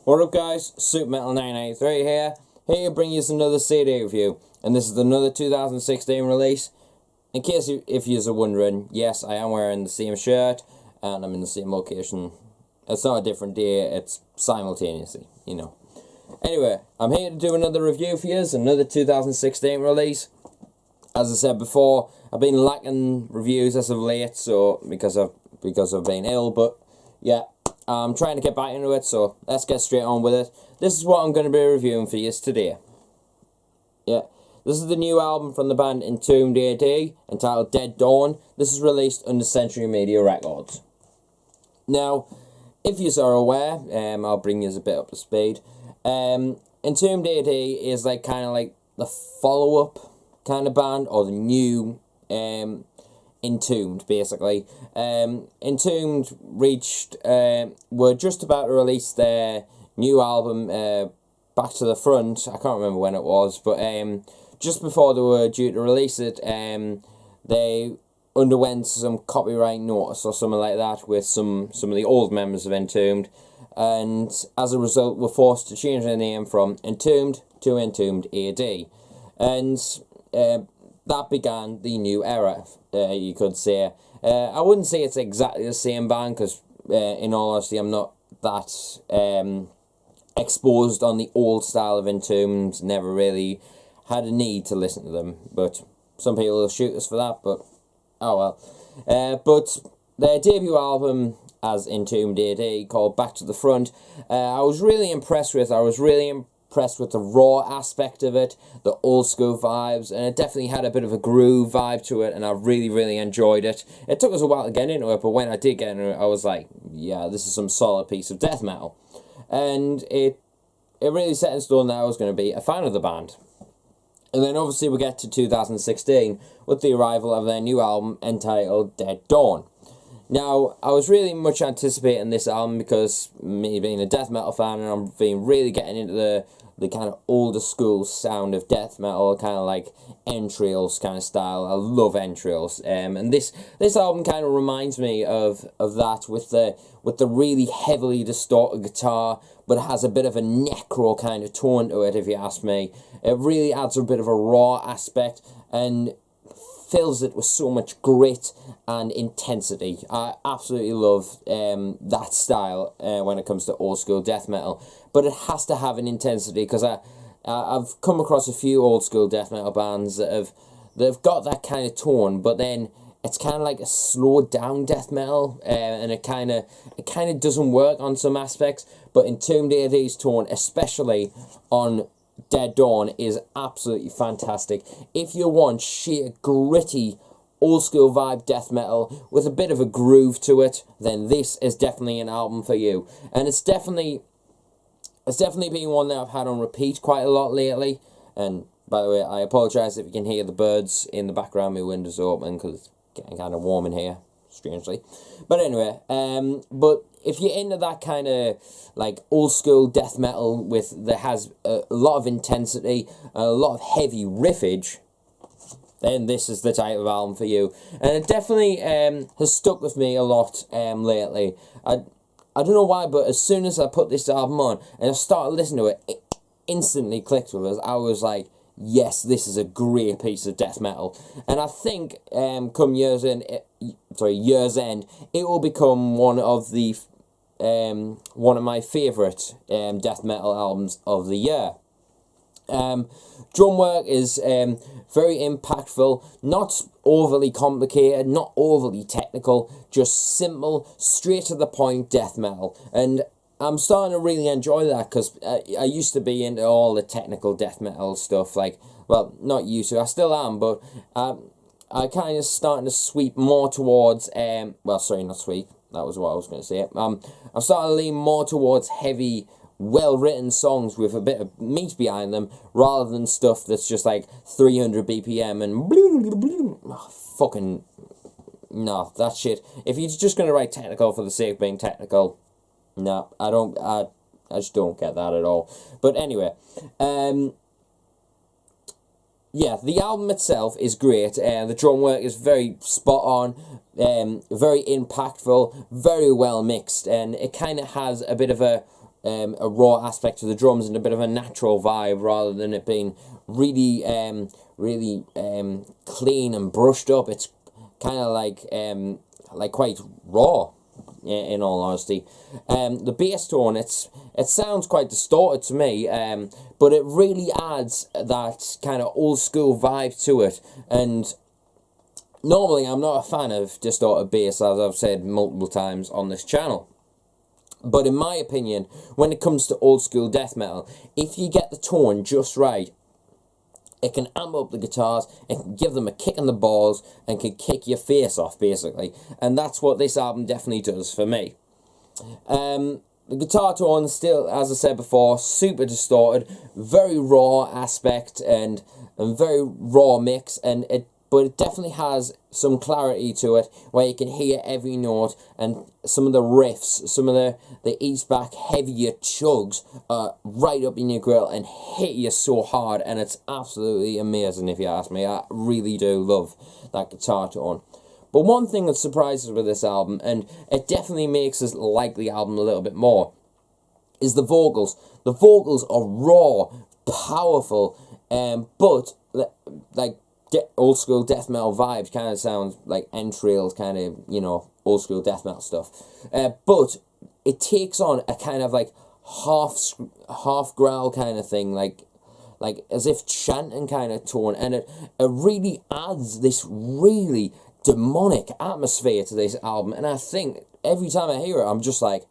What up guys, ThatzNOTmetal983 here to bring you another CD review, and this is another 2016 release. In case if you're wondering, yes, I am wearing the same shirt, and I'm in the same location. It's not a different day, it's simultaneously, you know. Anyway, I'm here to do another review for you, another 2016 release. As I said before, I've been lacking reviews as of late, so because I've been ill, but yeah, I'm trying to get back into it, so let's get straight on with it. This is what I'm going to be reviewing for you today. Yeah, this is the new album from the band Entombed A.D, entitled Dead Dawn. This is released under Century Media Records. Now, if you are aware, I'll bring you a bit up to speed. Entombed A.D is kind of like the follow-up kind of band, or the new Entombed, basically. Entombed were just about to release their new album, Back to the Front. I can't remember when it was, but just before they were due to release it, they underwent some copyright notice or something like that with some of the old members of Entombed, and as a result were forced to change their name from Entombed to Entombed A.D. And that began the new era, you could say. I wouldn't say it's exactly the same band, because in all honesty I'm not that exposed on the old style of Entombed, never really had a need to listen to them, but some people will shoot us for that, but oh well. But their debut album as Entombed A.D, called Back to the Front, I was really impressed with. I was really impressed with the raw aspect of it, the old school vibes, and it definitely had a bit of a groove vibe to it, and I really enjoyed it. It took us a while to get into it, but when I did get into it, I was like, yeah, this is some solid piece of death metal. And it really set in stone that I was going to be a fan of the band. And then obviously we get to 2016 with the arrival of their new album entitled Dead Dawn. Now, I was really much anticipating this album because me being a death metal fan, and I'm being really getting into the kind of older school sound of death metal, kind of like Entrails kind of style. I love Entrails, and this album kind of reminds me of that, with the really heavily distorted guitar, but it has a bit of a necro kind of tone to it, if you ask me. It really adds a bit of a raw aspect and fills it with so much grit and intensity. I absolutely love that style when it comes to old school death metal, but it has to have an intensity, because I've come across a few old school death metal bands that have got that kind of tone, but then it's kind of like a slowed down death metal, and it kind of doesn't work on some aspects. But Entombed A.D's tone, especially on Dead Dawn, is absolutely fantastic. If you want sheer gritty old school vibe death metal with a bit of a groove to it, then this is definitely an album for you. And it's definitely been one that I've had on repeat quite a lot lately. And by the way, I apologise if you can hear the birds in the background. My window's open because it's getting kind of warm in here, strangely. But anyway, but if you're into that kind of like old school death metal that has a lot of intensity, a lot of heavy riffage, then this is the type of album for you. And it definitely has stuck with me a lot lately. I don't know why, but as soon as I put this album on and I started listening to it, it instantly clicked with us. I was like, yes, this is a great piece of death metal. And I think come year's end, it will become one of my favourite death metal albums of the year. Drum work is very impactful, not overly complicated, not overly technical, just simple, straight to the point death metal. And I'm starting to really enjoy that, because I used to be into all the technical death metal stuff, well, not used to, I still am, but I kind of starting to sweep more towards, well, sorry, not sweep, that was what I was going to say. I'm starting to lean more towards heavy, well-written songs with a bit of meat behind them, rather than stuff that's just like 300 BPM and fucking, no, that shit. If you're just going to write technical for the sake of being technical, no, I just don't get that at all. But anyway, yeah, the album itself is great. The drum work is very spot on, very impactful, very well mixed, and it kind of has a bit of a a raw aspect to the drums and a bit of a natural vibe rather than it being really clean and brushed up. It's kind of like quite raw, in all honesty. The bass tone, it sounds quite distorted to me, but it really adds that kind of old school vibe to it. And normally I'm not a fan of distorted bass, as I've said multiple times on this channel. But in my opinion, when it comes to old school death metal, if you get the tone just right, it can amp up the guitars, it can give them a kick in the balls, and can kick your face off, basically. And that's what this album definitely does for me. The guitar tone, still, as I said before, super distorted, very raw aspect, and very raw mix, but it definitely has some clarity to it, where you can hear every note, and some of the riffs, some of the East back heavier chugs are right up in your grill and hit you so hard, and it's absolutely amazing if you ask me. I really do love that guitar tone. But one thing that surprises with this album, and it definitely makes us like the album a little bit more, is the vocals. The vocals are raw, powerful, but like old school death metal vibes, kind of sounds like entrails, kind of, you know, old school death metal stuff. But it takes on a kind of like half growl kind of thing, like as if chanting kind of tone, and it really adds this really demonic atmosphere to this album. And I think every time I hear it, I'm just like,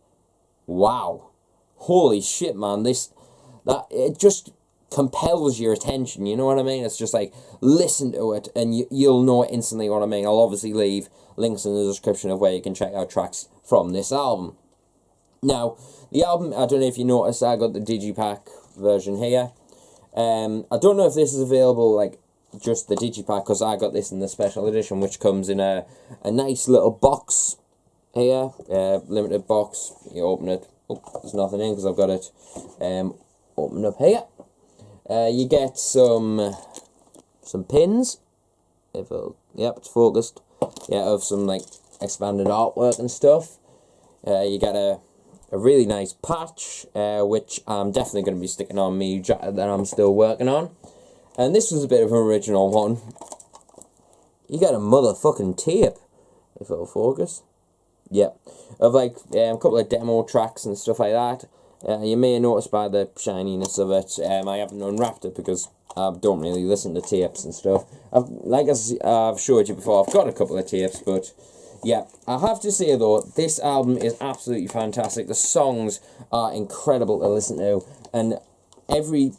wow, holy shit, man, it just compels your attention, you know what I mean? It's just like, listen to it and you'll know instantly what I mean. I'll obviously leave links in the description of where you can check out tracks from this album. Now, the album, I don't know if you noticed, I got the digipack version here. I don't know if this is available, like, just the digipack, because I got this in the special edition, which comes in a nice little box here, limited box. You open it, oh, there's nothing in because I've got it opened up here. You get some pins, yep, it's focused, yeah, of some like expanded artwork and stuff. You get a really nice patch, which I'm definitely going to be sticking on me jacket that I'm still working on. And this was a bit of an original one. You get a motherfucking tape, if it'll focus. Yep, of like a couple of demo tracks and stuff like that. You may have noticed by the shininess of it, I haven't unwrapped it because I don't really listen to tapes and stuff. Like I've showed you before, I've got a couple of tapes, but yeah, I have to say though, this album is absolutely fantastic. The songs are incredible to listen to, and every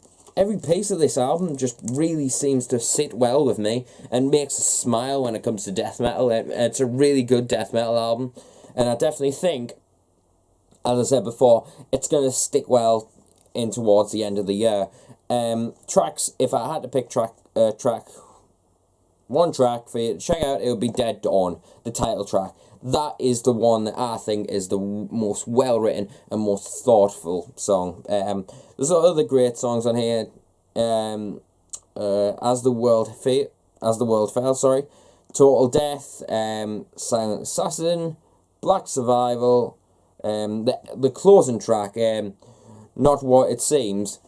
piece of this album just really seems to sit well with me and makes us smile when it comes to death metal. It's a really good death metal album, and I definitely think, as I said before, it's going to stick well in towards the end of the year. Tracks, if I had to pick one track for you to check out, it would be Dead Dawn, the title track. That is the one that I think is the most well-written and most thoughtful song. There's other great songs on here. As the World Fell, sorry. Total Death, Silent Assassin, Black Survival, the closing track, Not What It Seems.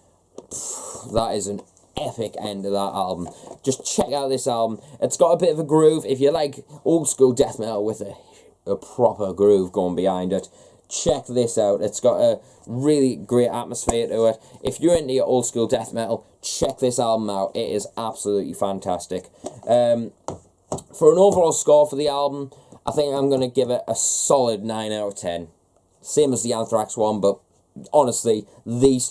That is an epic end to that album. Just check out this album. It's got a bit of a groove. If you like old school death metal with a proper groove going behind it, check this out. It's got a really great atmosphere to it. If you're into your old school death metal, check this album out. It is absolutely fantastic. For an overall score for the album, I think I'm going to give it a solid 9 out of 10. Same as the Anthrax one, but honestly, those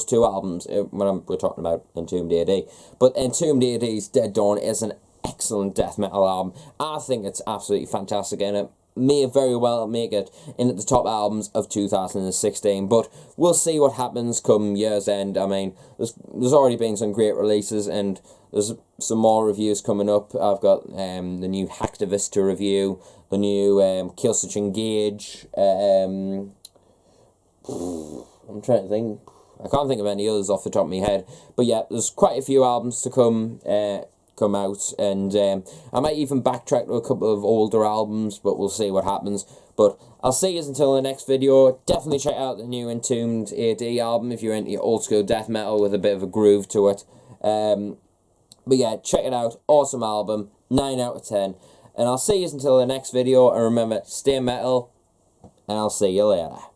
two albums, we're talking about Entombed A.D, but Entombed A.D's Dead Dawn is an excellent death metal album. I think it's absolutely fantastic, and it may very well make it in at the top albums of 2016, but we'll see what happens come year's end. I mean, there's already been some great releases, and there's some more reviews coming up. I've got the new Hacktivist to review, the new Killswitch Engage, I'm trying to think. I can't think of any others off the top of my head. But yeah, there's quite a few albums to come come out, and I might even backtrack to a couple of older albums, but we'll see what happens. But I'll see you until the next video. Definitely check out the new Entombed A.D album if you're into old school death metal with a bit of a groove to it. But yeah, check it out. Awesome album. 9 out of 10. And I'll see you until the next video. And remember, stay metal. And I'll see you later.